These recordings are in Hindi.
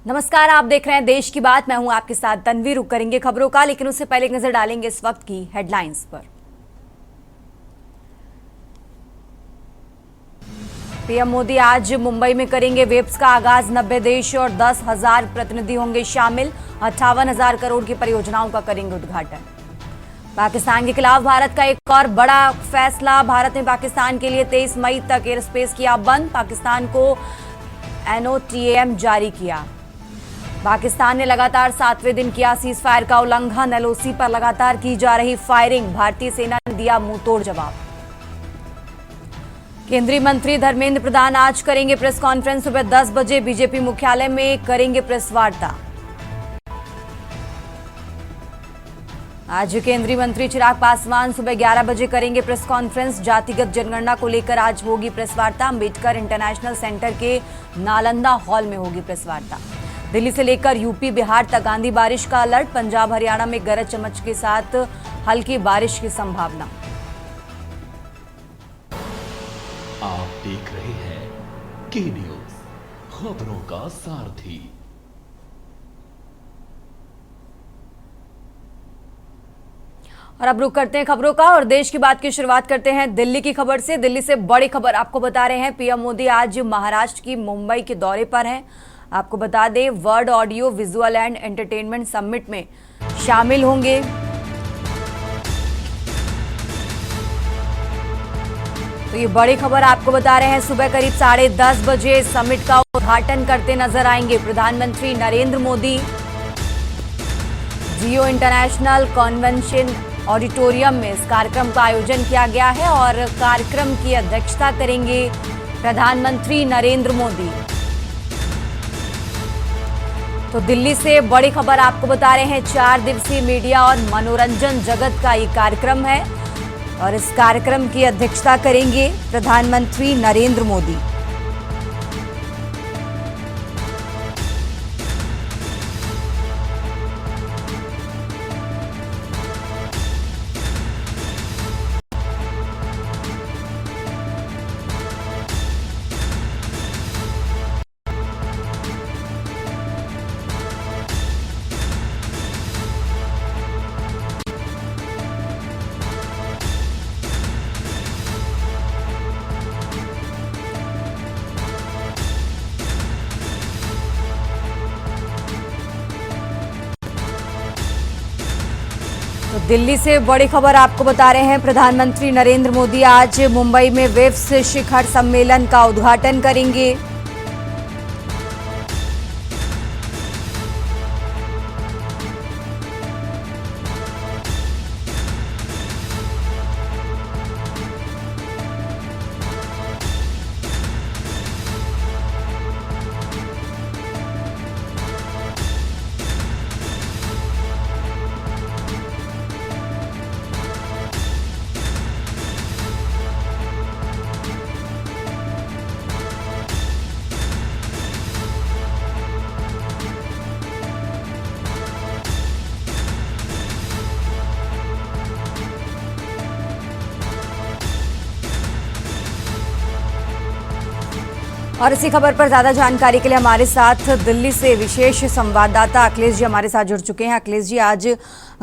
नमस्कार, आप देख रहे हैं देश की बात। मैं हूं आपके साथ तन्वी। रुक करेंगे खबरों का, लेकिन उससे पहले एक नजर डालेंगे इस वक्त की हेडलाइंस पर। पीएम मोदी आज मुंबई में करेंगे वेब्स का आगाज। 90 देश और 10,000 प्रतिनिधि होंगे शामिल। 58,000 करोड़ की परियोजनाओं का करेंगे उद्घाटन। पाकिस्तान के खिलाफ भारत का एक और बड़ा फैसला। भारत ने पाकिस्तान के लिए 23 मई तक एयर स्पेस किया बंद। पाकिस्तान को NOTAM जारी किया। पाकिस्तान ने लगातार 7वें दिन किया सीज फायर का उल्लंघन। LOC पर लगातार की जा रही फायरिंग। भारतीय सेना ने दिया मुंहतोड़ जवाब। केंद्रीय मंत्री धर्मेंद्र प्रधान आज करेंगे प्रेस कॉन्फ्रेंस। सुबह 10 बजे बीजेपी मुख्यालय में करेंगे प्रेस वार्ता। आज केंद्रीय मंत्री चिराग पासवान सुबह 11 बजे करेंगे प्रेस कॉन्फ्रेंस। जातिगत जनगणना को लेकर आज होगी प्रेस वार्ता। अंबेडकर इंटरनेशनल सेंटर के नालंदा हॉल में होगी प्रेस वार्ता। दिल्ली से लेकर यूपी बिहार तक आंधी बारिश का अलर्ट। पंजाब हरियाणा में गरज चमक के साथ हल्की बारिश की संभावना। आप देख रहे हैं के न्यूज, खबरों का सारथी। और अब रुक करते हैं खबरों का और देश की बात की शुरुआत करते हैं दिल्ली की खबर से। दिल्ली से बड़ी खबर आपको बता रहे हैं। पीएम मोदी आज महाराष्ट्र की मुंबई के दौरे पर हैं। आपको बता दें, world audio visual and entertainment summit में शामिल होंगे। तो ये बड़ी खबर आपको बता रहे हैं। सुबह करीब 10:30 बजे समिट का उद्घाटन करते नजर आएंगे प्रधानमंत्री नरेंद्र मोदी। जियो इंटरनेशनल कन्वेंशन ऑडिटोरियम में इस कार्यक्रम का आयोजन किया गया है और कार्यक्रम की अध्यक्षता करेंगे प्रधानमंत्री नरेंद्र मोदी। तो दिल्ली से बड़ी खबर आपको बता रहे हैं। 4 दिवसीय मीडिया और मनोरंजन जगत का ये कार्यक्रम है और इस कार्यक्रम की अध्यक्षता करेंगे प्रधानमंत्री नरेंद्र मोदी। तो दिल्ली से बड़ी खबर आपको बता रहे हैं। प्रधानमंत्री नरेंद्र मोदी आज मुंबई में वेव्स शिखर सम्मेलन का उद्घाटन करेंगे। और इसी खबर पर ज्यादा जानकारी के लिए हमारे साथ दिल्ली से विशेष संवाददाता अखिलेश जी हमारे साथ जुड़ चुके हैं। अखिलेश जी, आज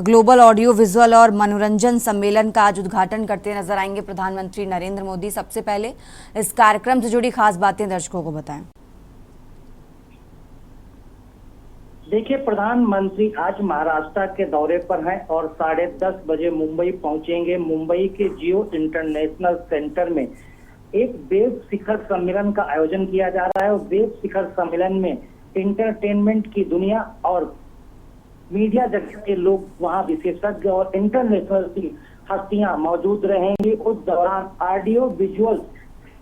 ग्लोबल ऑडियो विजुअल और मनोरंजन सम्मेलन का आज उद्घाटन करते नजर आएंगे प्रधानमंत्री नरेंद्र मोदी। सबसे पहले इस कार्यक्रम से जुड़ी खास बातें दर्शकों को बताएं। देखिए, प्रधानमंत्री आज महाराष्ट्र के दौरे पर हैं और 10:30 बजे मुंबई पहुंचेंगे। मुंबई के जियो इंटरनेशनल सेंटर में एक वेब शिखर सम्मेलन का आयोजन किया जा रहा है और वेब शिखर सम्मेलन में इंटरटेनमेंट की दुनिया और मीडिया जगत के लोग वहां विशेषज्ञ और इंटरनेशनल की हस्तियां मौजूद रहेंगी। उस दौरान ऑडियो विजुअल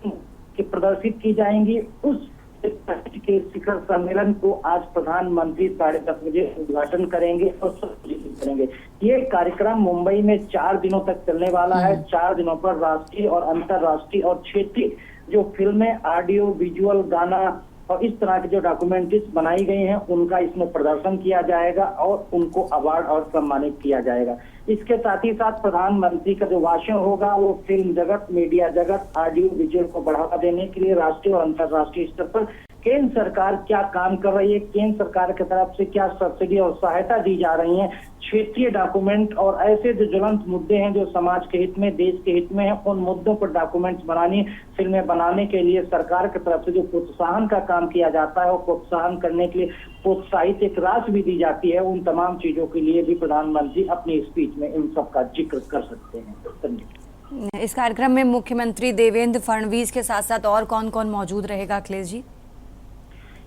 की प्रदर्शित की जाएंगी। उस के शिखर सम्मेलन को आज प्रधानमंत्री 10:30 बजे उद्घाटन करेंगे और करेंगे। ये कार्यक्रम मुंबई में 4 दिनों तक चलने वाला है। 4 दिनों पर राष्ट्रीय और अंतर्राष्ट्रीय और क्षेत्रीय जो फिल्में, ऑडियो विजुअल, गाना और इस तरह की जो डॉक्यूमेंट्रीज बनाई गई हैं उनका इसमें प्रदर्शन किया जाएगा और उनको अवार्ड और सम्मानित किया जाएगा। इसके साथ ही साथ प्रधानमंत्री का जो भाषण होगा वो फिल्म जगत, मीडिया जगत, ऑडियो विजुअल को बढ़ावा देने के लिए राष्ट्रीय और अंतर्राष्ट्रीय स्तर पर केंद्र सरकार क्या काम कर रही है, केंद्र सरकार की तरफ से क्या सब्सिडी और सहायता दी जा रही है, क्षेत्रीय डॉक्यूमेंट और ऐसे जो ज्वलंत मुद्दे हैं जो समाज के हित में, देश के हित में है, उन मुद्दों पर डॉक्यूमेंट्स बनानी, फिल्में बनाने के लिए सरकार की तरफ से जो प्रोत्साहन का काम किया जाता है, वो प्रोत्साहन करने के लिए प्रोत्साहित एक राशि भी दी जाती है। उन तमाम चीजों के लिए भी प्रधानमंत्री अपनी स्पीच में इन सब का जिक्र कर सकते हैं। इस कार्यक्रम में मुख्यमंत्री देवेंद्र फडणवीस के साथ साथ और कौन कौन मौजूद रहेगा अखिलेश जी?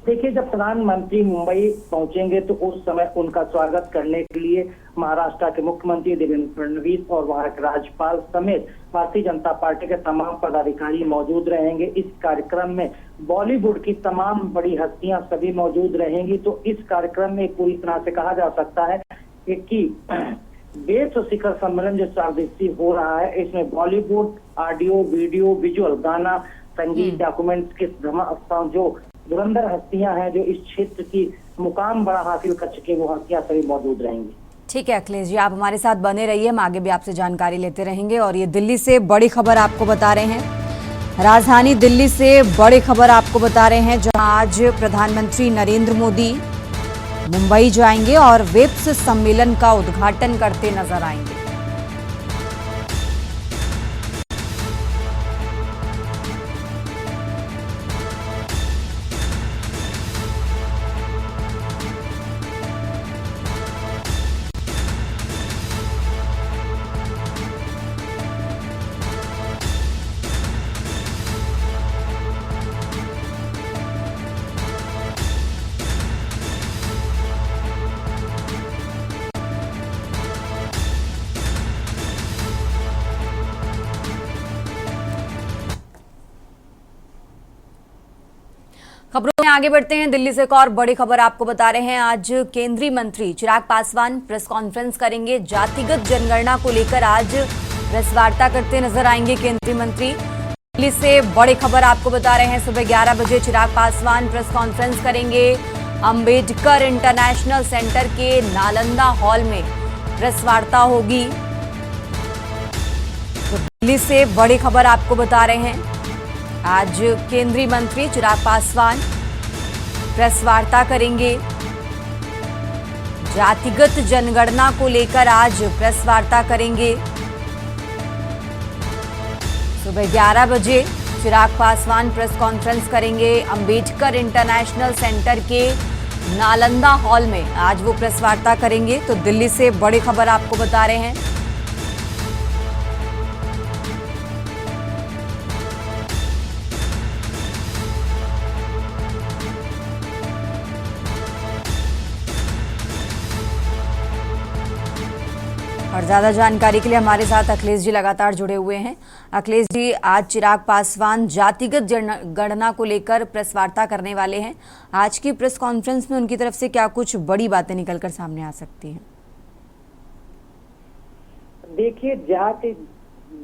देखिए, जब प्रधानमंत्री मुंबई पहुंचेंगे तो उस समय उनका स्वागत करने के लिए महाराष्ट्र के मुख्यमंत्री देवेंद्र फडणवीस और वहां के राज्यपाल समेत भारतीय जनता पार्टी के तमाम पदाधिकारी मौजूद रहेंगे। इस कार्यक्रम में बॉलीवुड की तमाम बड़ी हस्तियां सभी मौजूद रहेंगी। तो इस कार्यक्रम में पूरी तरह से कहा जा सकता है कि वेब्स शिखर सम्मेलन जो 4 दिवसीय हो रहा है, इसमें बॉलीवुड, ऑडियो, वीडियो, विजुअल, गाना, संगीत, डॉक्यूमेंट्स के जो धुरंधर हस्तियां हैं जो इस क्षेत्र की मुकाम बड़ा हासिल कर चुके, वो हस्तियां सभी मौजूद रहेंगी। ठीक है अखिलेश जी, आप हमारे साथ बने रहिए, हम आगे भी आपसे जानकारी लेते रहेंगे। और ये दिल्ली से बड़ी खबर आपको बता रहे हैं, राजधानी दिल्ली से बड़ी खबर आपको बता रहे हैं, जहां आज प्रधानमंत्री नरेंद्र मोदी मुंबई जाएंगे और वेब्स सम्मेलन का उद्घाटन करते नजर आएंगे। खबरों में आगे बढ़ते हैं। दिल्ली से एक और बड़ी खबर आपको बता रहे हैं, आज केंद्रीय मंत्री चिराग पासवान प्रेस कॉन्फ्रेंस करेंगे। जातिगत जनगणना को लेकर आज प्रेस वार्ता करते नजर आएंगे केंद्रीय मंत्री। दिल्ली से बड़ी खबर आपको बता रहे हैं, सुबह 11 बजे चिराग पासवान प्रेस कॉन्फ्रेंस करेंगे। अंबेडकर इंटरनेशनल सेंटर के नालंदा हॉल में प्रेस वार्ता होगी। तो दिल्ली से बड़ी खबर आपको बता रहे हैं, आज केंद्रीय मंत्री चिराग पासवान प्रेस वार्ता करेंगे। जातिगत जनगणना को लेकर आज प्रेस वार्ता करेंगे। सुबह 11 बजे चिराग पासवान प्रेस कॉन्फ्रेंस करेंगे। अंबेडकर इंटरनेशनल सेंटर के नालंदा हॉल में आज वो प्रेस वार्ता करेंगे। तो दिल्ली से बड़ी खबर आपको बता रहे हैं। और ज्यादा जानकारी के लिए हमारे साथ अखिलेश जी लगातार जुड़े हुए हैं। अखिलेश जी, आज चिराग पासवान जातिगत जनगणना को लेकर प्रेस वार्ता करने वाले हैं। आज की प्रेस कॉन्फ्रेंस में उनकी तरफ से क्या कुछ बड़ी बातें निकलकर सामने आ सकती हैं? देखिए, जाति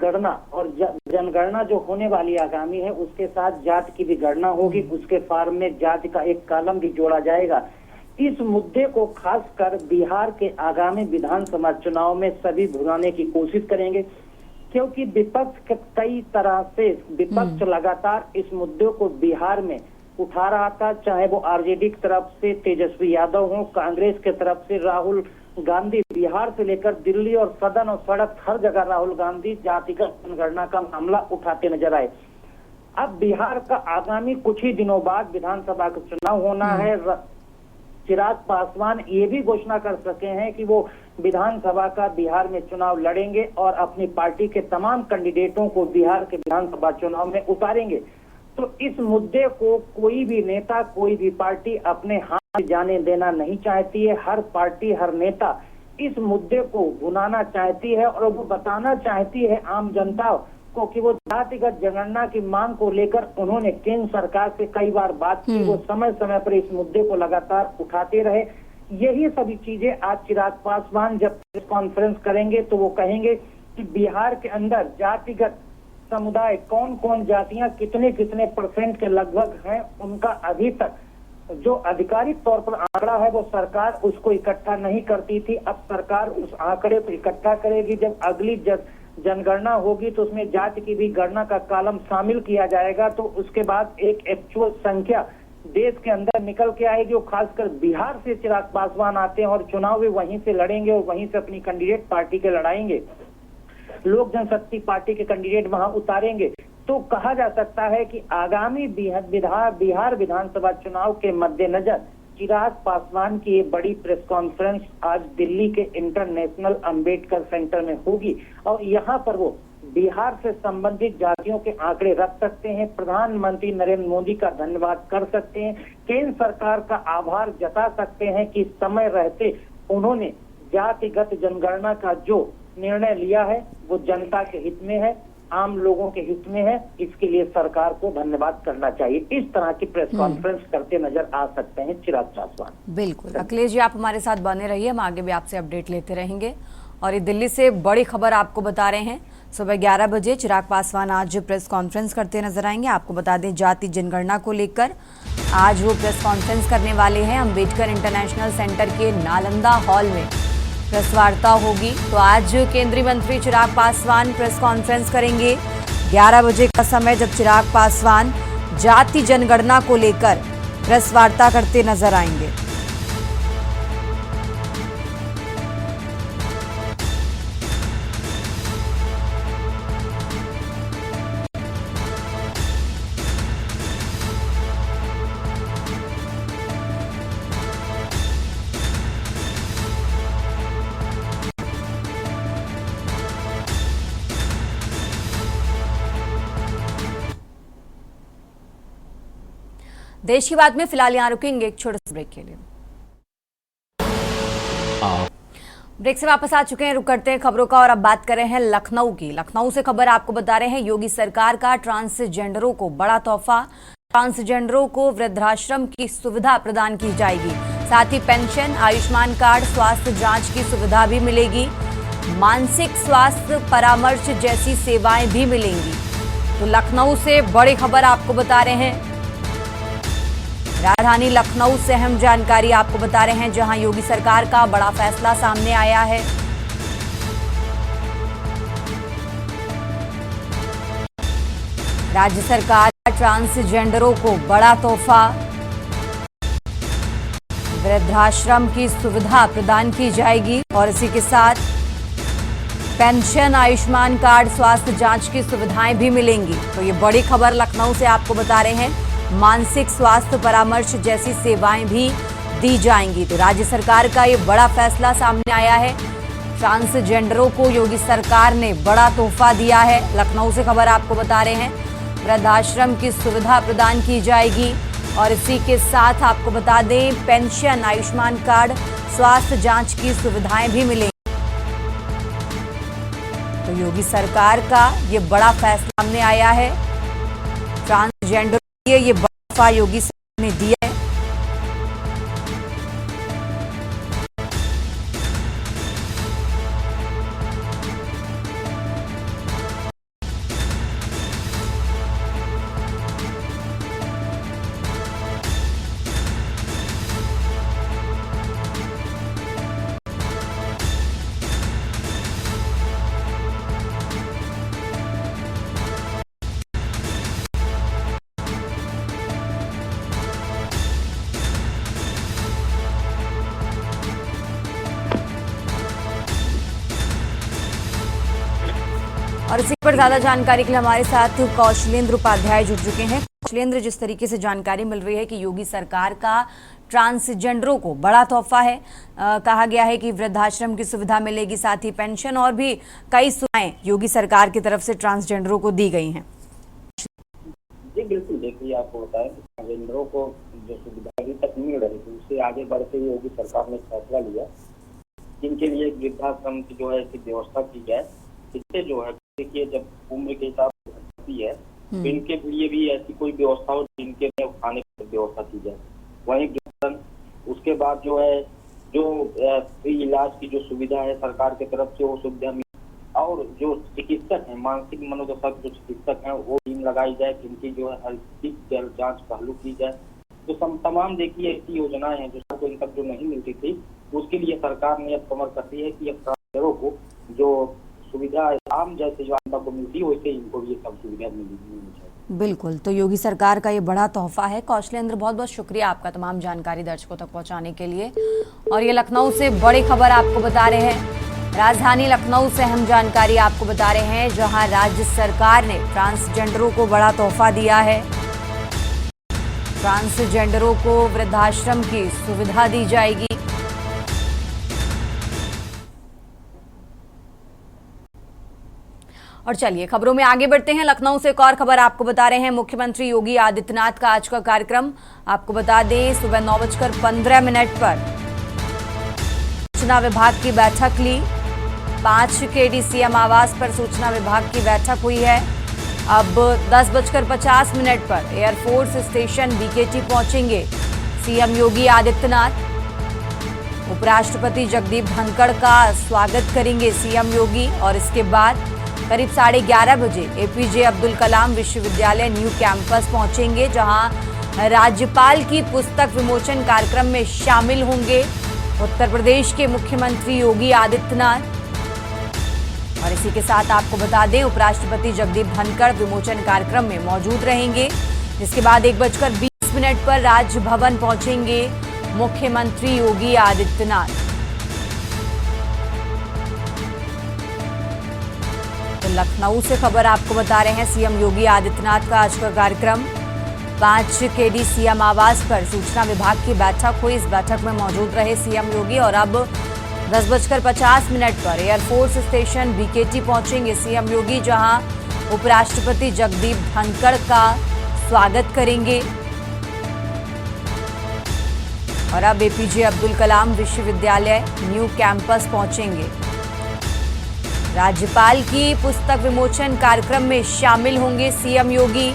गणना और जनगणना जो होने वाली आगामी है, उसके साथ जाति की भी गणना होगी। उसके फॉर्म में जाति का एक कॉलम भी जोड़ा जाएगा। इस मुद्दे को खासकर बिहार के आगामी विधानसभा चुनाव में सभी भुनाने की कोशिश करेंगे, क्योंकि विपक्ष कई तरह से विपक्ष लगातार इस मुद्दे को बिहार में उठा रहा था, चाहे वो आरजेडी की तरफ से तेजस्वी यादव हो, कांग्रेस की तरफ से राहुल गांधी, बिहार से लेकर दिल्ली और सदन और सड़क हर जगह राहुल गांधी जातिगत जनगणना का मामला उठाते नजर आए। अब बिहार का आगामी कुछ ही दिनों बाद विधानसभा का चुनाव होना है। चिराग पासवान ये भी घोषणा कर सके हैं कि वो विधानसभा का बिहार में चुनाव लड़ेंगे और अपनी पार्टी के तमाम कैंडिडेटों को बिहार के विधानसभा चुनाव में उतारेंगे। तो इस मुद्दे को कोई भी नेता, कोई भी पार्टी अपने हाथ जाने देना नहीं चाहती है। हर पार्टी, हर नेता इस मुद्दे को भुनाना चाहती है और वो बताना चाहती है आम जनता को कि वो जातिगत जनगणना की मांग को लेकर उन्होंने केंद्र सरकार से कई बार बात की। वो समय समय पर इस मुद्दे को लगातार उठाते रहे। यही सभी चीजें आज चिराग पासवान जब प्रेस कॉन्फ्रेंस करेंगे तो वो कहेंगे कि बिहार के अंदर जातिगत समुदाय कौन कौन जातियां कितने कितने % के लगभग हैं, उनका अभी तक जो आधिकारिक तौर पर आंकड़ा है वो सरकार उसको इकट्ठा नहीं करती थी। अब सरकार उस आंकड़े को इकट्ठा करेगी। जब अगली जनगणना होगी तो उसमें जाति की भी गणना का कॉलम शामिल किया जाएगा। तो उसके बाद एक एक्चुअल संख्या देश के अंदर निकल के आएगी। और खासकर बिहार से चिराग पासवान आते हैं और चुनाव भी वहीं से लड़ेंगे और वहीं से अपनी कैंडिडेट पार्टी के लड़ाएंगे, लोक जनशक्ति पार्टी के कैंडिडेट वहां उतारेंगे। तो कहा जा सकता है कि आगामी बिहार विधानसभा चुनाव के मद्देनजर चिराग पासवान की ये बड़ी प्रेस कॉन्फ्रेंस आज दिल्ली के इंटरनेशनल अंबेडकर सेंटर में होगी और यहाँ पर वो बिहार से संबंधित जातियों के आंकड़े रख सकते हैं, प्रधानमंत्री नरेंद्र मोदी का धन्यवाद कर सकते हैं, केंद्र सरकार का आभार जता सकते हैं कि समय रहते उन्होंने जातिगत जनगणना का जो निर्णय लिया है वो जनता के हित में है, आम लोगों के हित में है। इसके लिए सरकार को धन्यवाद करना चाहिए। इस तरह की प्रेस कॉन्फ्रेंस करते नजर आ सकते हैं चिराग पासवान। बिल्कुल अखिलेश जी, आप हमारे साथ बने रहिए, हम आगे भी आपसे अपडेट लेते रहेंगे। और ये दिल्ली से बड़ी खबर आपको बता रहे हैं, सुबह 11 बजे चिराग पासवान आज प्रेस कॉन्फ्रेंस करते नजर आएंगे। आपको बता दें, जाति जनगणना को लेकर आज वो प्रेस कॉन्फ्रेंस करने वाले हैं। अंबेडकर इंटरनेशनल सेंटर के नालंदा हॉल में प्रेस वार्ता होगी। तो आज केंद्रीय मंत्री चिराग पासवान प्रेस कॉन्फ्रेंस करेंगे 11 बजे का समय, जब चिराग पासवान जाति जनगणना को लेकर प्रेस वार्ता करते नजर आएंगे। देश की बात में फिलहाल यहाँ रुकेंगे एक छोटे से ब्रेक के लिए। ब्रेक से वापस आ चुके हैं, रुक करते हैं खबरों का और अब बात कर रहे हैं लखनऊ की। लखनऊ से खबर आपको बता रहे हैं, योगी सरकार का ट्रांसजेंडरों को बड़ा तोहफा। ट्रांसजेंडरों को वृद्धाश्रम की सुविधा प्रदान की जाएगी, साथ ही पेंशन, आयुष्मान कार्ड, स्वास्थ्य जांच की सुविधा भी मिलेगी, मानसिक स्वास्थ्य परामर्श जैसी सेवाएं भी मिलेंगी। तो लखनऊ से बड़ी खबर आपको बता रहे हैं, राजधानी लखनऊ से अहम जानकारी आपको बता रहे हैं, जहां योगी सरकार का बड़ा फैसला सामने आया है। राज्य सरकार ट्रांसजेंडरों को बड़ा तोहफा, वृद्धाश्रम की सुविधा प्रदान की जाएगी और इसी के साथ पेंशन, आयुष्मान कार्ड, स्वास्थ्य जांच की सुविधाएं भी मिलेंगी। तो ये बड़ी खबर लखनऊ से आपको बता रहे हैं, मानसिक स्वास्थ्य परामर्श जैसी सेवाएं भी दी जाएंगी। तो राज्य सरकार का ये बड़ा फैसला सामने आया है, ट्रांसजेंडरों को योगी सरकार ने बड़ा तोहफा दिया है। लखनऊ से खबर आपको बता रहे हैं, वृद्धाश्रम की सुविधा प्रदान की जाएगी और इसी के साथ आपको बता दें, पेंशन, आयुष्मान कार्ड, स्वास्थ्य जांच की सुविधाएं भी मिलेंगी। तो योगी सरकार का ये बड़ा फैसला सामने आया है, ट्रांसजेंडर ये बड़ा तोहफा योगी सरकार ने दिया है। और इसी पर ज्यादा जानकारी के लिए हमारे साथ कौशलेंद्र उपाध्याय जुड़ चुके हैं। कौशलेंद्र, जिस तरीके से जानकारी मिल रही है कि योगी सरकार का ट्रांसजेंडरों को बड़ा तोहफा है, कहा गया है कि वृद्धाश्रम की सुविधा मिलेगी, साथ ही पेंशन और भी कई सुविधाएं योगी सरकार की तरफ से ट्रांसजेंडरों को दी गई हैं। जी बिल्कुल, देखिए आपको बताएं कि ट्रांसजेंडरों को जो सुविधा अभी तक मिल रही थी उससे आगे बढ़ते हुए योगी सरकार ने फैसला लिया, जिनके लिए वृद्धाश्रम की जो है इसकी व्यवस्था की जाए। इससे जो है देखिए, जब उम्र के हिसाब से घटती है तो इनके लिए भी ऐसी कोई व्यवस्था हो जिनके लिए खाने की व्यवस्था की जाए। वहीं उसके बाद जो है जो फ्री इलाज की जो सुविधा है सरकार की तरफ से, वो सुविधा और जो चिकित्सक है, मानसिक मनोदशा के जो चिकित्सक हैं, वो टीम लगाई जाए, जिनकी जो है हर जल जांच पहलू की जाए। तो तमाम देखिए ऐसी योजनाएं हैं जो इन तक जो नहीं मिलती थी, उसके लिए सरकार ने अब कमर कसी है कि अब ट्रांसजेंडरों को जो सुविधा आम जैसे जो जनता को मिलती है, वैसे इनको भी सब सुविधा मिलनी चाहिए। बिल्कुल, तो योगी सरकार का ये बड़ा तोहफा है। कौशलेंद्र, बहुत बहुत शुक्रिया आपका तमाम जानकारी दर्शकों तक पहुंचाने के लिए। और ये लखनऊ से बड़ी खबर आपको बता रहे हैं। राजधानी लखनऊ से अहम जानकारी आपको बता रहे हैं, जहां राज्य सरकार ने ट्रांसजेंडरों को बड़ा तोहफा दिया है। ट्रांसजेंडरों को वृद्धाश्रम की सुविधा दी जाएगी। और चलिए खबरों में आगे बढ़ते हैं। लखनऊ से एक और खबर आपको बता रहे हैं। मुख्यमंत्री योगी आदित्यनाथ का आज का कार्यक्रम आपको बता दें, सुबह 9:15 पर सूचना विभाग की बैठक ली। 5 KD आवास पर सूचना विभाग की बैठक हुई है। अब 10:50 पर एयरफोर्स स्टेशन BKT पहुंचेंगे सीएम योगी आदित्यनाथ। उपराष्ट्रपति जगदीप धनखड़ का स्वागत करेंगे सीएम योगी। और इसके बाद करीब 11:30 बजे APJ अब्दुल कलाम विश्वविद्यालय न्यू कैंपस पहुंचेंगे, जहां राज्यपाल की पुस्तक विमोचन कार्यक्रम में शामिल होंगे उत्तर प्रदेश के मुख्यमंत्री योगी आदित्यनाथ। और इसी के साथ आपको बता दें, उपराष्ट्रपति जगदीप धनखड़ विमोचन कार्यक्रम में मौजूद रहेंगे। जिसके बाद 1:20 पर राजभवन पहुंचेंगे मुख्यमंत्री योगी आदित्यनाथ। तो लखनऊ से खबर आपको बता रहे हैं, सीएम योगी आदित्यनाथ का आज का कार्यक्रम 5 KD आवास पर सूचना विभाग की बैठक हुई। इस बैठक में मौजूद रहे सीएम योगी। और अब 10:50 पर एयरफोर्स स्टेशन BKT पहुंचेंगे सीएम योगी, जहां उपराष्ट्रपति जगदीप धनखड़ का स्वागत करेंगे। और अब APJ अब्दुल कलाम विश्वविद्यालय न्यू कैंपस पहुंचेंगे। राज्यपाल की पुस्तक विमोचन कार्यक्रम में शामिल होंगे सीएम योगी।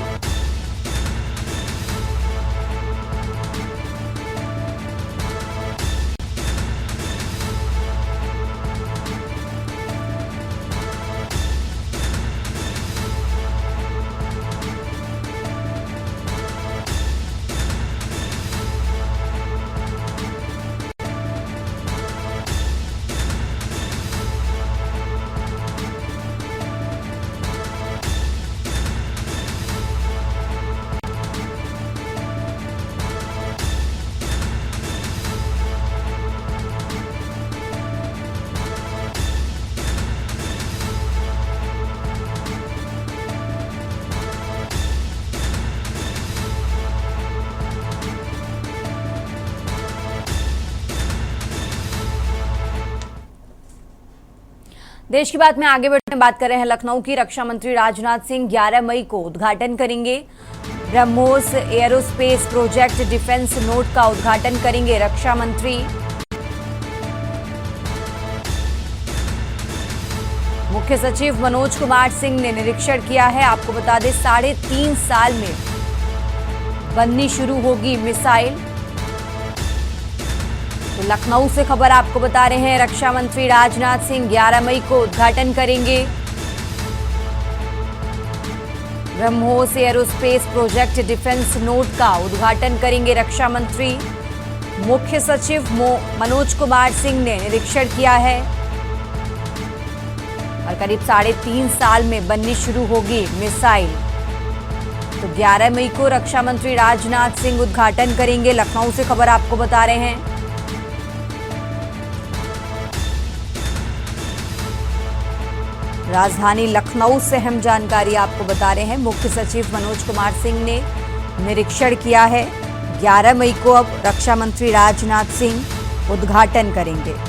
देश की बात में आगे बढ़ते बात कर रहे हैं लखनऊ की। रक्षा मंत्री राजनाथ सिंह 11 मई को उद्घाटन करेंगे। BrahMos aerospace project defence node का उद्घाटन करेंगे रक्षा मंत्री। मुख्य सचिव मनोज कुमार सिंह ने निरीक्षण किया है। आपको बता दें, 3.5 साल में बननी शुरू होगी मिसाइल। तो लखनऊ से खबर आपको बता रहे हैं, रक्षा मंत्री राजनाथ सिंह 11 मई को उद्घाटन करेंगे। BrahMos aerospace project defence node का उद्घाटन करेंगे रक्षा मंत्री। मुख्य सचिव मनोज कुमार सिंह ने निरीक्षण किया है। और करीब 3.5 साल में बननी शुरू होगी मिसाइल। तो 11 मई को रक्षा मंत्री राजनाथ सिंह उद्घाटन करेंगे। लखनऊ से खबर आपको बता रहे हैं। राजधानी लखनऊ से अहम जानकारी आपको बता रहे हैं। मुख्य सचिव मनोज कुमार सिंह ने निरीक्षण किया है। 11 मई को अब रक्षा मंत्री राजनाथ सिंह उद्घाटन करेंगे।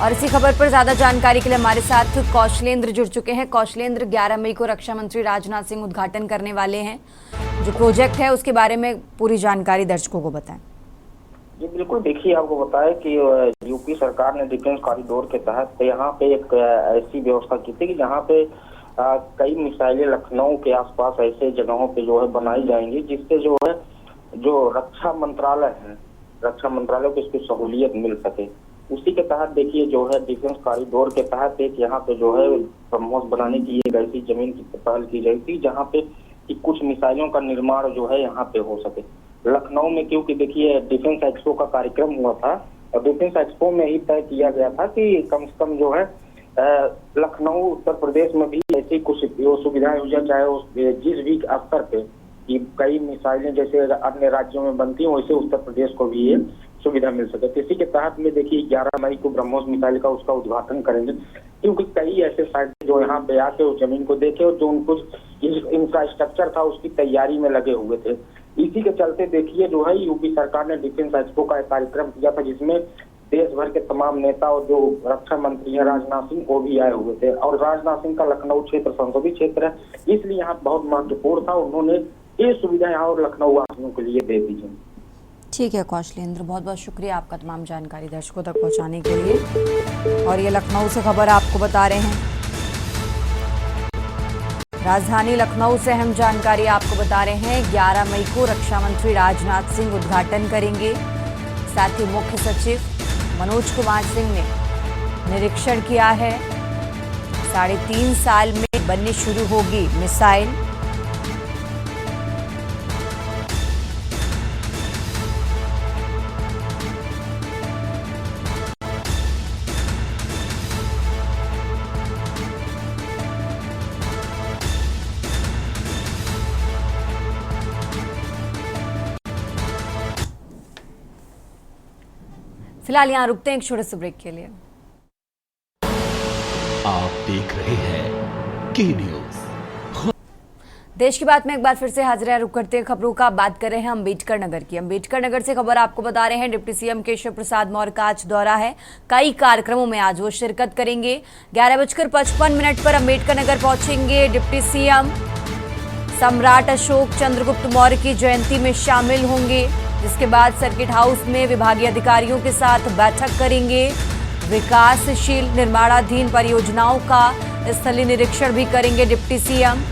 और इसी खबर पर ज्यादा जानकारी के लिए हमारे साथ कौशलेंद्र जुड़ चुके हैं। कौशलेंद्र, 11 मई को रक्षा मंत्री राजनाथ सिंह उद्घाटन करने वाले हैं। जो प्रोजेक्ट है उसके बारे में पूरी जानकारी दर्शकों को बताएं। जी बिल्कुल, देखिए आपको बताया कि यूपी सरकार ने डिफेंस कॉरिडोर के तहत यहाँ पे एक ऐसी व्यवस्था की थी कि जहाँ पे कई मिसाइलें लखनऊ के आसपास ऐसे जगहों पे जो है बनाई जाएंगी, जिससे जो है जो रक्षा मंत्रालय है, रक्षा मंत्रालय को इसकी सहूलियत मिल सके। उसी के तहत देखिए जो है डिफेंस कॉरिडोर के तहत एक यहाँ पे जो है ब्रह्मोस बनाने की एक ऐसी जमीन की पहल की गई थी जहाँ पे कि कुछ मिसाइलों का निर्माण जो है यहाँ पे हो सके। लखनऊ में क्योंकि देखिए डिफेंस एक्सपो का कार्यक्रम हुआ था और डिफेंस एक्सपो में ही तय किया गया था कि कम से कम जो है लखनऊ उत्तर प्रदेश में भी ऐसी कुछ सुविधाएं हो जाए, चाहे उस जिस भी स्तर पे कि कई मिसाइलें जैसे अन्य राज्यों में बनती हैं वैसे उत्तर प्रदेश को भी ये सुविधा मिल सके। तो इसी के तहत में देखिए 11 मई को ब्रह्मोस मिसाइल का उसका उद्घाटन करेंगे, क्योंकि कई ऐसे साइट जो यहाँ पे आके उस जमीन को देखे और जो उनको इंफ्रास्ट्रक्चर था उसकी तैयारी में लगे हुए थे। इसी के चलते देखिए जो है यूपी सरकार ने डिफेंस एक्सपो का एक कार्यक्रम किया था जिसमें देश भर के तमाम नेता और जो रक्षा मंत्री है राजनाथ सिंह वो भी आए हुए थे। और राजनाथ सिंह का लखनऊ क्षेत्र संसदीय क्षेत्र है, इसलिए यहाँ बहुत महत्वपूर्ण था, उन्होंने ये सुविधा यहाँ और लखनऊ वासियों के लिए दे दी जाए। ठीक है कौशलेंद्र, बहुत बहुत शुक्रिया आपका तमाम जानकारी दर्शकों तक पहुंचाने के लिए। और ये लखनऊ से खबर आपको बता रहे हैं, राजधानी लखनऊ से अहम जानकारी आपको बता रहे हैं। 11 मई को रक्षा मंत्री राजनाथ सिंह उद्घाटन करेंगे। साथ ही मुख्य सचिव मनोज कुमार सिंह ने निरीक्षण किया है। 3.5 साल में बननी शुरू होगी मिसाइल। फिलहाल यहाँ रुकते हैं एक छोटे से ब्रेक के लिए। आप देख रहे हैं के न्यूज। देश की बात में एक बार फिर से हाजिर है। रुक करते हैं खबरों का। बात कर रहे हैं अम्बेडकर नगर की। अम्बेडकर नगर से खबर आपको बता रहे हैं, डिप्टी सीएम केशव प्रसाद मौर्य का आज दौरा है। कई कार्यक्रमों में आज वो शिरकत करेंगे। 11:55 पर अम्बेडकर नगर पहुंचेंगे डिप्टी सीएम। सम्राट अशोक चंद्रगुप्त मौर्य की जयंती में शामिल होंगे, जिसके बाद सर्किट हाउस में विभागीय अधिकारियों के साथ बैठक करेंगे। विकासशील निर्माणाधीन परियोजनाओं का स्थलीय निरीक्षण भी करेंगे डिप्टी सीएम।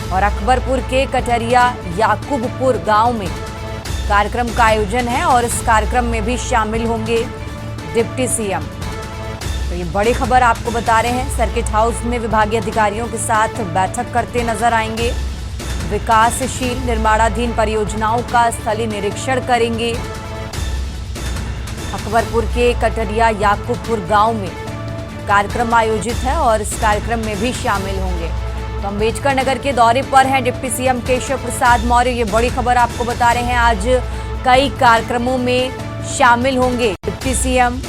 और अकबरपुर के कटरिया याकूबपुर गांव में कार्यक्रम का आयोजन है और इस कार्यक्रम में भी शामिल होंगे डिप्टी सीएम। तो ये बड़ी खबर आपको बता रहे हैं, सर्किट हाउस में विभागीय अधिकारियों के साथ बैठक करते नजर आएंगे। विकासशील निर्माणाधीन परियोजनाओं का स्थलीय निरीक्षण करेंगे। अकबरपुर के कटरिया याकूबपुर गांव में कार्यक्रम आयोजित है और इस कार्यक्रम में भी शामिल होंगे। तो अम्बेडकर नगर के दौरे पर हैं डिप्टी सीएम केशव प्रसाद मौर्य। ये बड़ी खबर आपको बता रहे हैं, आज कई कार्यक्रमों में शामिल होंगे डिप्टी सीएम।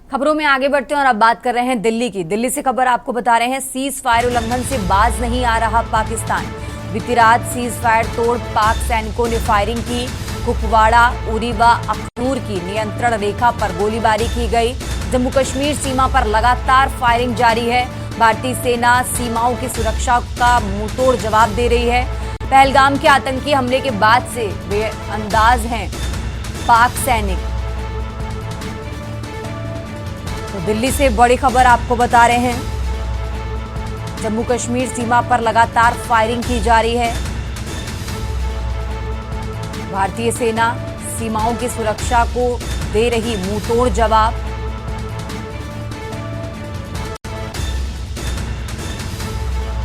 खबरों में आगे बढ़ते हैं और अब बात कर रहे हैं दिल्ली की। दिल्ली से खबर आपको बता रहे हैं, सीज फायर उल्लंघन से बाज नहीं आ रहा पाकिस्तान। बीती रात सीज फायर तोड़ पाक सैनिकों ने फायरिंग की। कुपवाड़ा, उरी व अखनूर की नियंत्रण रेखा पर गोलीबारी की गई। जम्मू कश्मीर सीमा पर लगातार फायरिंग जारी है। भारतीय सेना सीमाओं की सुरक्षा का मुंहतोड़ जवाब दे रही है। पहलगाम के आतंकी हमले के बाद से बेअंदाज हैं पाक सैनिक। तो दिल्ली से बड़ी खबर आपको बता रहे हैं, जम्मू कश्मीर सीमा पर लगातार फायरिंग की जा रही है। भारतीय सेना सीमाओं की सुरक्षा को दे रही मुंहतोड़ जवाब।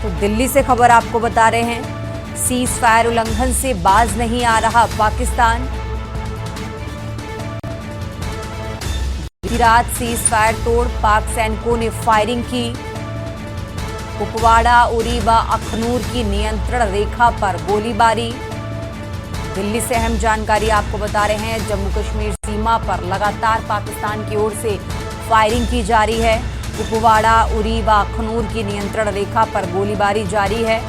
तो दिल्ली से खबर आपको बता रहे हैं, सीज फायर उल्लंघन से बाज नहीं आ रहा पाकिस्तान। रात सीज फायर तोड़ पाक सैनिकों ने फायरिंग की। कुपवाड़ा, उरी व अखनूर की नियंत्रण रेखा पर गोलीबारी। दिल्ली से अहम जानकारी आपको बता रहे हैं, जम्मू कश्मीर सीमा पर लगातार पाकिस्तान की ओर से फायरिंग की जारी है। कुपवाड़ा, उरी व अखनूर की नियंत्रण रेखा पर गोलीबारी जारी है।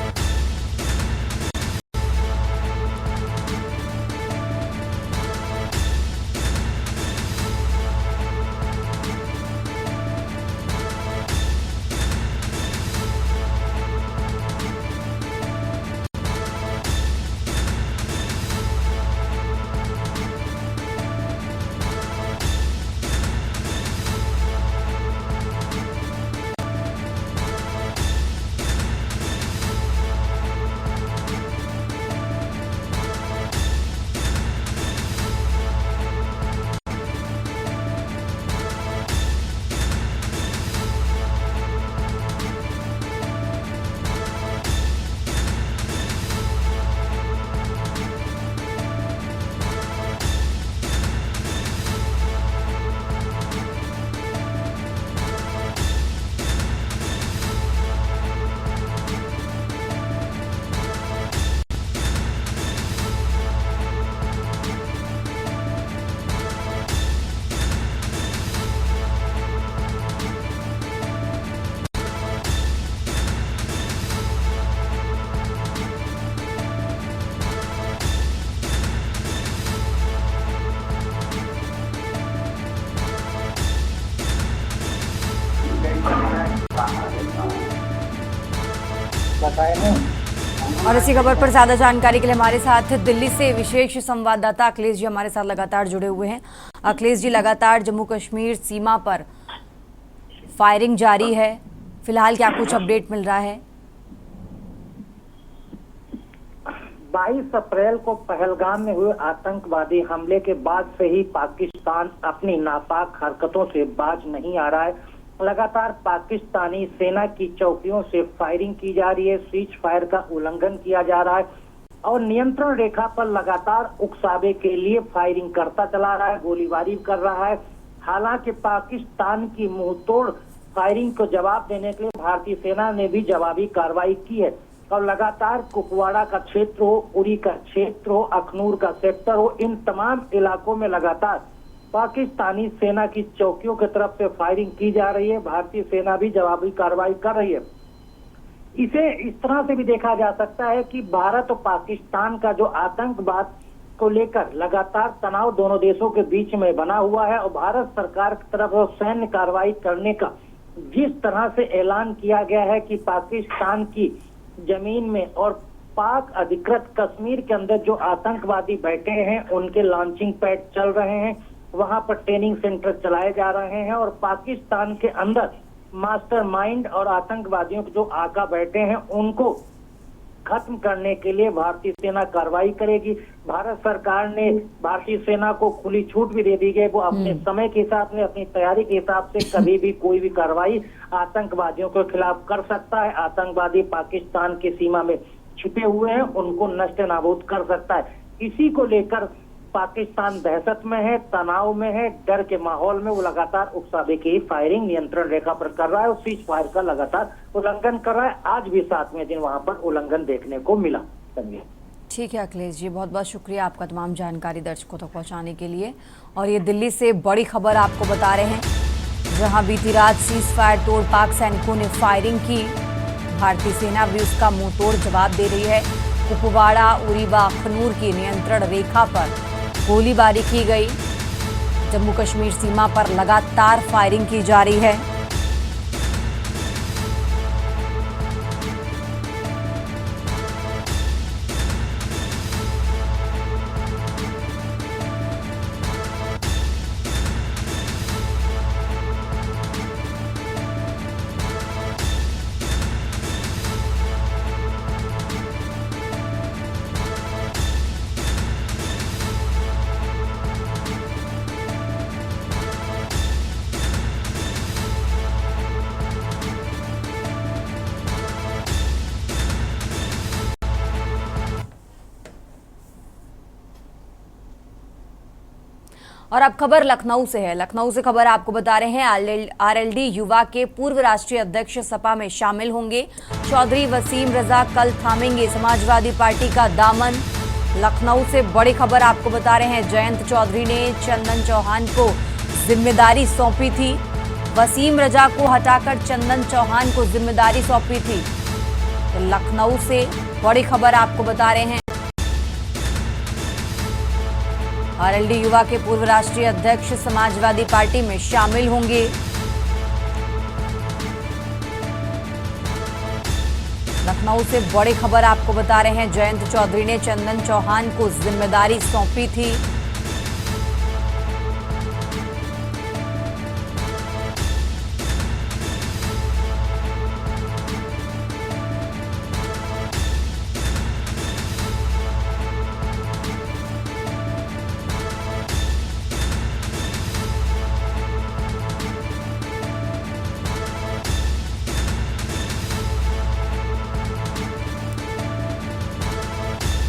और इसी खबर पर ज्यादा जानकारी के लिए हमारे साथ दिल्ली से विशेष संवाददाता अखिलेश जी हमारे साथ लगातार जुड़े हुए हैं। अखिलेश जी, लगातार जम्मू कश्मीर सीमा पर फायरिंग जारी है, फिलहाल क्या कुछ अपडेट मिल रहा है? 22 अप्रैल को पहलगाम में हुए आतंकवादी हमले के बाद से ही पाकिस्तान अपनी नापाक हरकतों से बाज नहीं आ रहा है। लगातार पाकिस्तानी सेना की चौकियों से फायरिंग की जा रही है, सीज फायर का उल्लंघन किया जा रहा है और नियंत्रण रेखा पर लगातार उकसावे के लिए फायरिंग करता चला रहा है, गोलीबारी कर रहा है। हालांकि पाकिस्तान की मुंहतोड़ फायरिंग को जवाब देने के लिए भारतीय सेना ने भी जवाबी कार्रवाई की है और लगातार कुपवाड़ा का क्षेत्र हो, उरी का क्षेत्र हो, अखनूर का सेक्टर हो, इन तमाम इलाकों में लगातार पाकिस्तानी सेना की चौकियों की तरफ से फायरिंग की जा रही है। भारतीय सेना भी जवाबी कार्रवाई कर रही है। इसे इस तरह से भी देखा जा सकता है कि भारत और पाकिस्तान का जो आतंकवाद को लेकर लगातार तनाव दोनों देशों के बीच में बना हुआ है और भारत सरकार की तरफ सैन्य कार्रवाई करने का जिस तरह से ऐलान किया गया है कि पाकिस्तान की जमीन में और पाक अधिकृत कश्मीर के अंदर जो आतंकवादी बैठे हैं उनके लॉन्चिंग पैड चल रहे हैं, वहां पर ट्रेनिंग सेंटर चलाए जा रहे हैं और पाकिस्तान के अंदर मास्टरमाइंड और आतंकवादियों के जो आका बैठे हैं उनको खत्म करने के लिए भारतीय सेना कार्रवाई करेगी। भारत सरकार ने भारतीय सेना को खुली छूट भी दे दी है, वो अपने समय के हिसाब से, अपनी तैयारी के हिसाब से कभी भी कोई भी कार्रवाई आतंकवादियों के खिलाफ कर सकता है। आतंकवादी पाकिस्तान की सीमा में छिपे हुए हैं, उनको नष्ट नाबूद कर सकता है। इसी को लेकर पाकिस्तान दहशत में है, तनाव में है, डर के माहौल में वो लगातार उकसावे की फायरिंग नियंत्रण रेखा पर कर रहा है और सीज फायर का लगातार उल्लंघन कर रहा है। आज भी 7वें दिन वहां पर उल्लंघन देखने को मिला। ठीक है अखिलेश जी, बहुत बहुत शुक्रिया आपका तमाम जानकारी दर्शकों तक पहुंचाने के लिए। और ये दिल्ली से बड़ी खबर आपको बता रहे हैं, जहां बीती रात सीज फायर तोड़ पाक सैनिकों ने फायरिंग की। भारतीय सेना भी उसका मुंह तोड़ जवाब दे रही है। कुपवाड़ा, उरी व अखनूर की नियंत्रण रेखा पर गोलीबारी की गई। जम्मू कश्मीर सीमा पर लगातार फायरिंग की जा रही है। और अब खबर लखनऊ से है। लखनऊ से खबर आपको बता रहे हैं, आरएलडी युवा के पूर्व राष्ट्रीय अध्यक्ष सपा में शामिल होंगे। चौधरी वसीम रजा कल थामेंगे समाजवादी पार्टी का दामन। लखनऊ से बड़ी खबर आपको बता रहे हैं, जयंत चौधरी ने चंदन चौहान को जिम्मेदारी सौंपी थी। वसीम रजा को हटाकर चंदन चौहान को जिम्मेदारी सौंपी थी। तो लखनऊ से बड़ी खबर आपको बता रहे हैं, आरएलडी युवा के पूर्व राष्ट्रीय अध्यक्ष समाजवादी पार्टी में शामिल होंगे। लखनऊ से बड़ी खबर आपको बता रहे हैं, जयंत चौधरी ने चंदन चौहान को जिम्मेदारी सौंपी थी।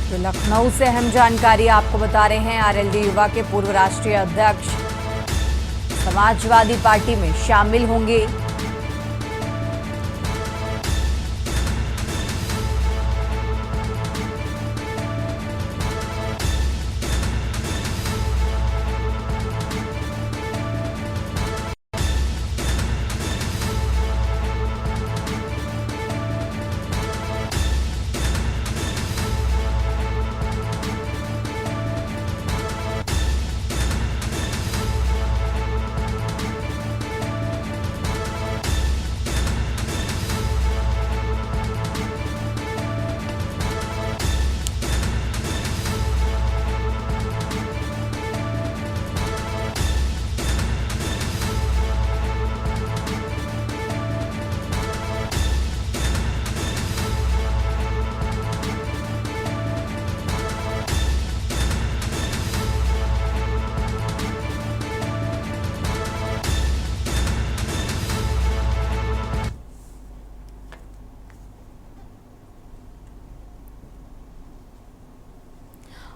तो लखनऊ से अहम जानकारी आपको बता रहे हैं, आरएलडी युवा के पूर्व राष्ट्रीय अध्यक्ष समाजवादी पार्टी में शामिल होंगे।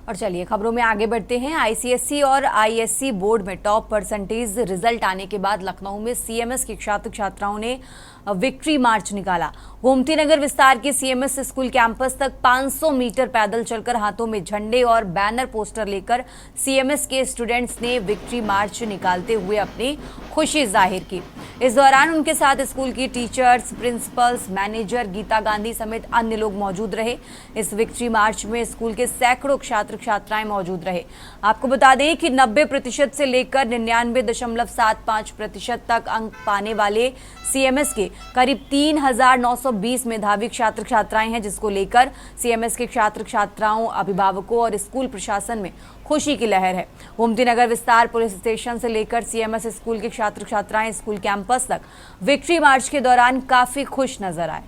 और चलिए खबरों में आगे बढ़ते हैं। आईसीएसई और आईएससी बोर्ड में टॉप परसेंटेज रिजल्ट आने के बाद लखनऊ में सीएमएस के छात्र छात्राओं ने विक्ट्री मार्च निकाला। गोमती नगर विस्तार के सीएमएस स्कूल कैंपस तक 500 मीटर पैदल चलकर हाथों में झंडे और बैनर पोस्टर लेकर सीएमएस के स्टूडेंट्स ने विक्ट्री मार्च निकालते हुए अपनी खुशी जाहिर की। इस दौरान उनके साथ स्कूल की teachers, principals, manager Geeta Gandhi समेत अन्य लोग मौजूद रहे। इस विक्ट्री मार्च में स्कूल के सैकड़ों छात्र छात्राएं मौजूद रहे। आपको बता दें कि 90% से लेकर 99.75% तक अंक पाने वाले सीएमएस के करीब 3,920 मेधावी छात्र छात्राएं हैं, जिसको लेकर सीएमएस के छात्र छात्राओं, अभिभावकों और स्कूल प्रशासन में खुशी की लहर है। गोमती नगर विस्तार पुलिस स्टेशन से लेकर सीएमएस स्कूल के छात्र छात्राएं स्कूल कैंपस तक विक्ट्री मार्च के दौरान काफी खुश नजर आए।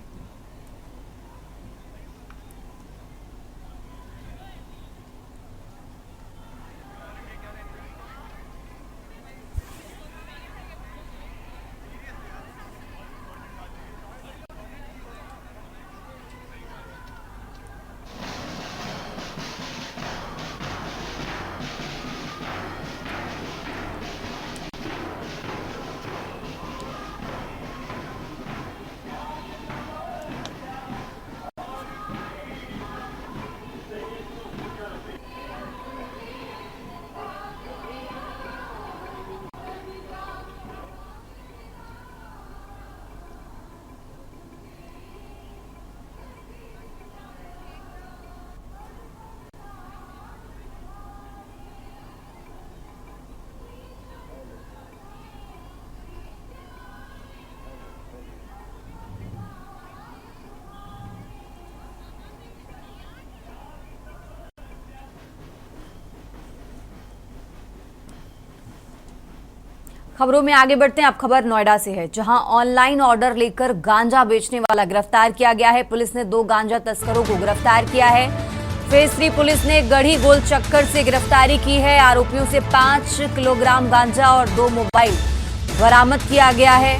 खबरों में आगे बढ़ते हैं। अब खबर नोएडा से है, जहां ऑनलाइन ऑर्डर लेकर गांजा बेचने वाला गिरफ्तार किया गया है। पुलिस ने 2 गांजा तस्करों को गिरफ्तार किया है। फेज 3 पुलिस ने गढ़ी गोल चक्कर से गिरफ्तारी की है। आरोपियों से 5 किलोग्राम गांजा और 2 मोबाइल बरामद किया गया है।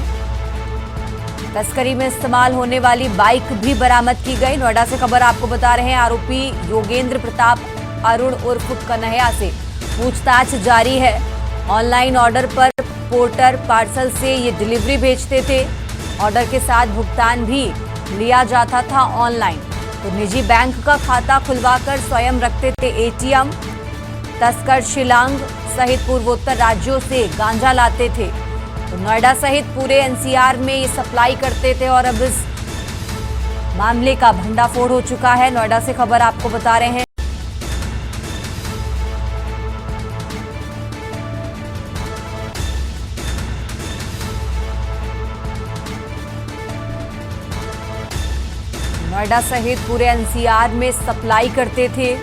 तस्करी में इस्तेमाल होने वाली बाइक भी बरामद की गई। नोएडा से खबर आपको बता रहे हैं, आरोपी योगेंद्र प्रताप अरुण उर्फ कन्हैया से पूछताछ जारी है। ऑनलाइन ऑर्डर पर पोर्टर पार्सल से ये डिलीवरी भेजते थे। ऑर्डर के साथ भुगतान भी लिया जाता था ऑनलाइन। तो निजी बैंक का खाता खुलवाकर स्वयं रखते थे एटीएम। तस्कर शिलांग सहित पूर्वोत्तर राज्यों से गांजा लाते थे। तो नोएडा सहित पूरे एनसीआर में ये सप्लाई करते थे और अब इस मामले का भंडाफोड़ हो चुका है। नोएडा से खबर आपको बता रहे हैं। नोएडा सहित पूरे एनसीआर में सप्लाई करते थे।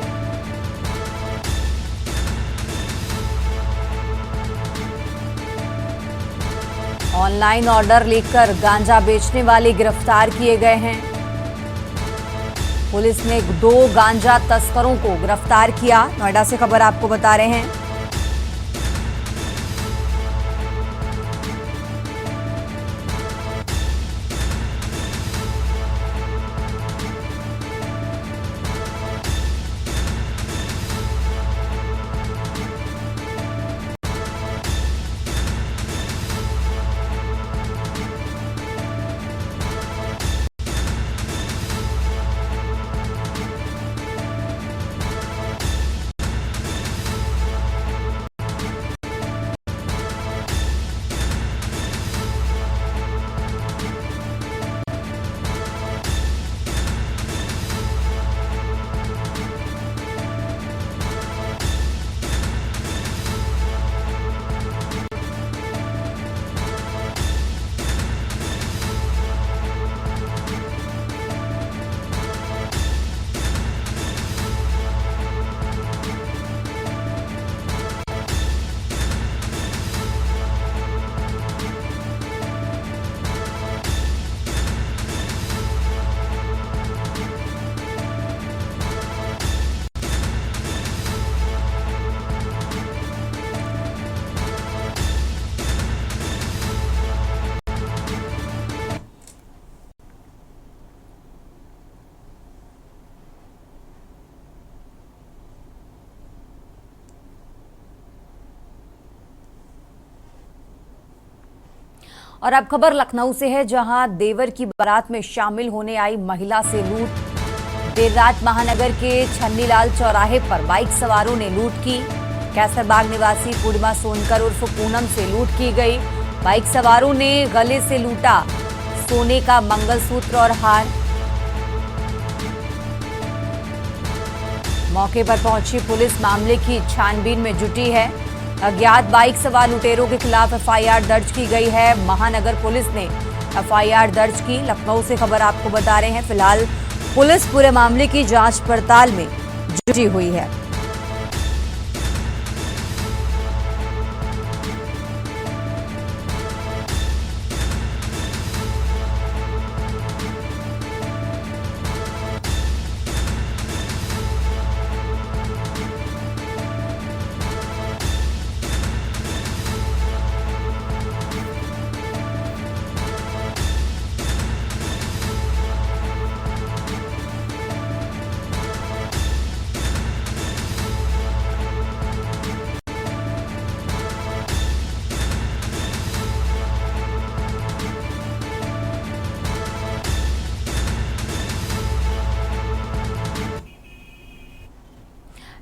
ऑनलाइन ऑर्डर लेकर गांजा बेचने वाले गिरफ्तार किए गए हैं। पुलिस ने 2 गांजा तस्करों को गिरफ्तार किया। नोएडा से खबर आपको बता रहे हैं। और अब खबर लखनऊ से है, जहां देवर की बारात में शामिल होने आई महिला से लूट। देर रात महानगर के छन्नीलाल चौराहे पर बाइक सवारों ने लूट की। कैसरबाग निवासी पूर्णिमा सोनकर उर्फ पूनम से लूट की गई। बाइक सवारों ने गले से लूटा सोने का मंगलसूत्र और हार। मौके पर पहुंची पुलिस मामले की छानबीन में जुटी है। अज्ञात बाइक सवार लुटेरों के खिलाफ एफआईआर दर्ज की गई है। महानगर पुलिस ने एफआईआर दर्ज की। लखनऊ से खबर आपको बता रहे हैं। फिलहाल पुलिस पूरे मामले की जांच पड़ताल में जुटी हुई है।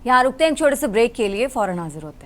यहाँ रुकते हैं एक छोटे से ब्रेक के लिए, फौरन हाजिर होते हैं।